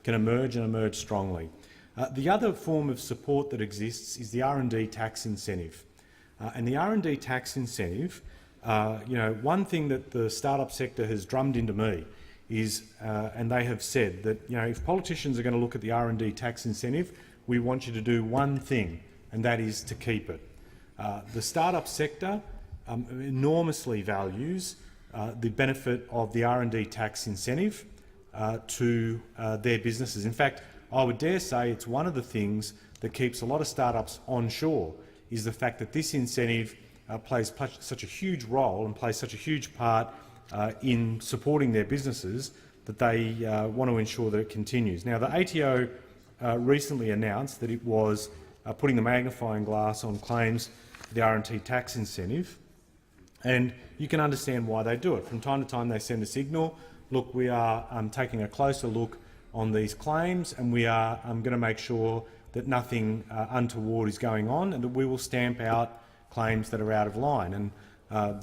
can emerge and emerge strongly. The other form of support that exists is the R&D tax incentive. And the R&D tax incentive, one thing that the startup sector has drummed into me is, and they have said that, if politicians are going to look at the R&D tax incentive, we want you to do one thing, and that is to keep it. The startup sector enormously values the benefit of the R&D tax incentive to their businesses. In fact, I would dare say it's one of the things that keeps a lot of startups onshore, is the fact that this incentive plays such a huge role and plays such a huge part in supporting their businesses that they want to ensure that it continues. Now, the ATO recently announced that it was putting the magnifying glass on claims for the R&D tax incentive, and you can understand why they do it. From time to time they send a signal, look, we are taking a closer look on these claims, and we are going to make sure that nothing untoward is going on, and that we will stamp out claims that are out of line. And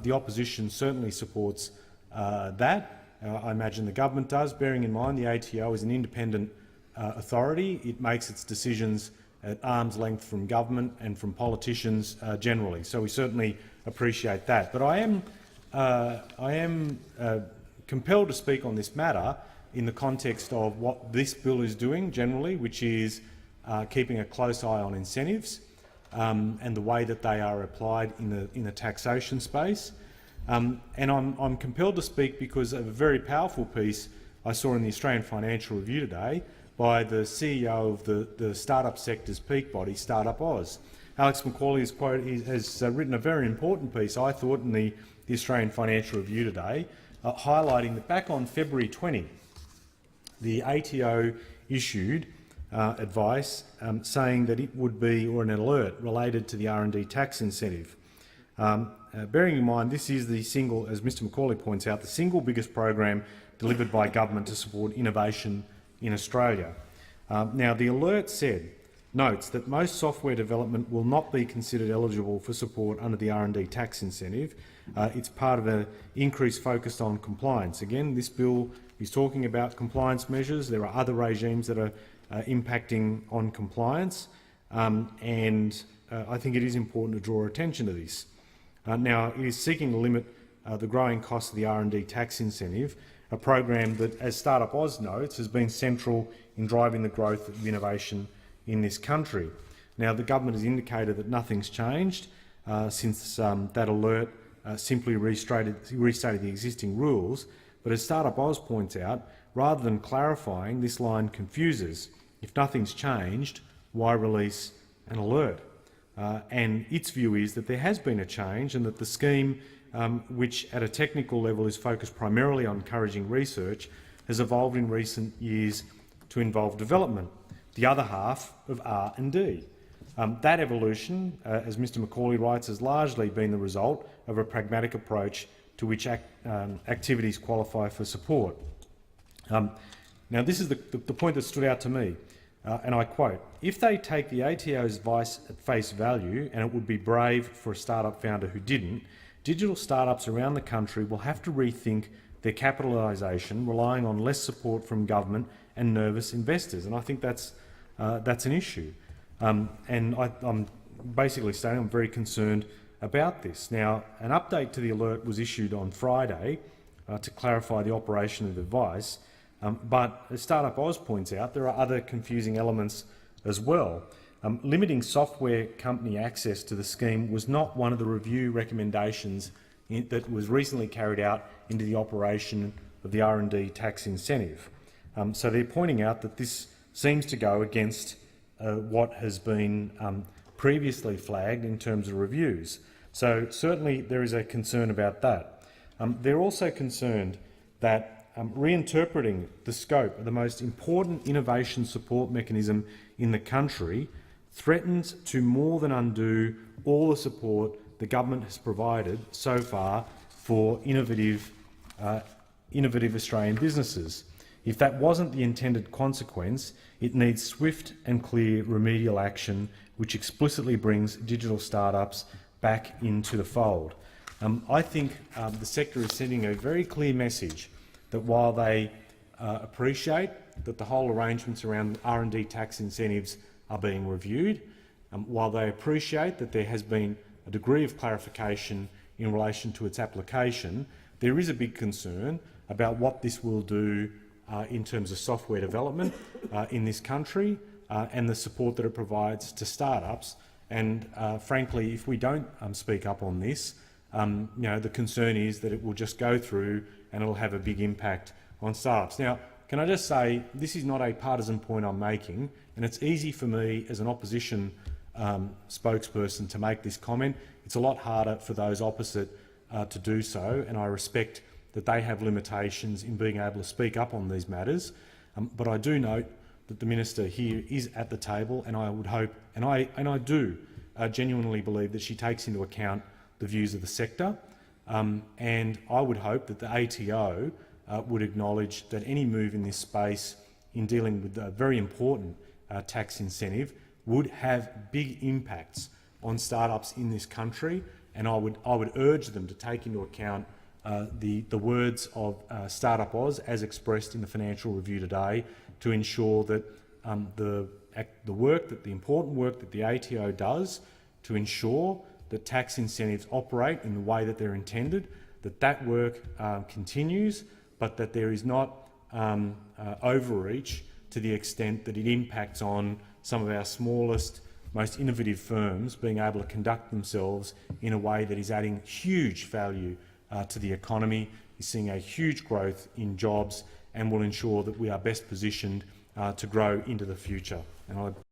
the opposition certainly supports that. I imagine the government does, bearing in mind the ATO is an independent authority. It makes its decisions at arm's length from government and from politicians generally. So we certainly appreciate that. But I am compelled to speak on this matter in the context of what this bill is doing generally, which is keeping a close eye on incentives and the way that they are applied in the taxation space. And I'm compelled to speak because of a very powerful piece I saw in the Australian Financial Review today by the CEO of the startup sector's peak body, Startup Oz. Alex McCauley has written a very important piece, I thought, in the Australian Financial Review today, highlighting that back on February 20, the ATO issued advice saying that it would be, or an alert related to the R&D tax incentive. Bearing in mind this is the single, as Mr McCauley points out, the single biggest program delivered by government to support innovation in Australia. Now, the alert notes that most software development will not be considered eligible for support under the R&D tax incentive. It's part of an increased focus on compliance. Again, this bill is talking about compliance measures. There are other regimes that are impacting on compliance, and I think it is important to draw attention to this. Now, it is seeking to limit the growing cost of the R&D tax incentive, a program that, as Startup Oz notes, has been central in driving the growth of innovation in this country. Now, the government has indicated that nothing's changed since that alert simply restated the existing rules, but as Startup Oz points out, rather than clarifying, this line confuses. If nothing's changed, why release an alert? And its view is that there has been a change and that the scheme, which at a technical level is focused primarily on encouraging research, has evolved in recent years to involve development, the other half of R&D. That evolution, as Mr McCauley writes, has largely been the result of a pragmatic approach to which activities qualify for support. Now, this is the point that stood out to me, and I quote, "If they take the ATO's advice at face value, and it would be brave for a startup founder who didn't, digital startups around the country will have to rethink their capitalisation, relying on less support from government and nervous investors." And I think that's an issue. And I'm basically saying I'm very concerned about this. Now, an update to the alert was issued on Friday to clarify the operation of the advice, but as Startup Oz points out, there are other confusing elements as well. Limiting software company access to the scheme was not one of the review recommendations that was recently carried out into the operation of the R&D tax incentive. So they're pointing out that this seems to go against what has been previously flagged in terms of reviews. So certainly there is a concern about that. They're also concerned that reinterpreting the scope of the most important innovation support mechanism in the country threatens to more than undo all the support the government has provided so far for innovative Australian businesses. If that wasn't the intended consequence, it needs swift and clear remedial action which explicitly brings digital startups back into the fold. I think the sector is sending a very clear message that while they appreciate that the whole arrangements around R&D tax incentives are being reviewed. While they appreciate that there has been a degree of clarification in relation to its application, there is a big concern about what this will do in terms of software development in this country and the support that it provides to startups. And frankly, if we don't speak up on this, the concern is that it will just go through and it will have a big impact on startups. Now, can I just say, this is not a partisan point I'm making, and it's easy for me as an opposition spokesperson to make this comment. It's a lot harder for those opposite to do so, and I respect that they have limitations in being able to speak up on these matters. But I do note that the minister here is at the table, and I would hope, and I do genuinely believe that she takes into account the views of the sector, and I would hope that the ATO would acknowledge that any move in this space in dealing with a very important tax incentive would have big impacts on startups in this country, and I would urge them to take into account the words of Startup Oz as expressed in the Financial Review today, to ensure that the important work that the ATO does to ensure that tax incentives operate in the way that they're intended, that work continues, but that there is not overreach to the extent that it impacts on some of our smallest, most innovative firms being able to conduct themselves in a way that is adding huge value to the economy, is seeing a huge growth in jobs, and will ensure that we are best positioned to grow into the future. And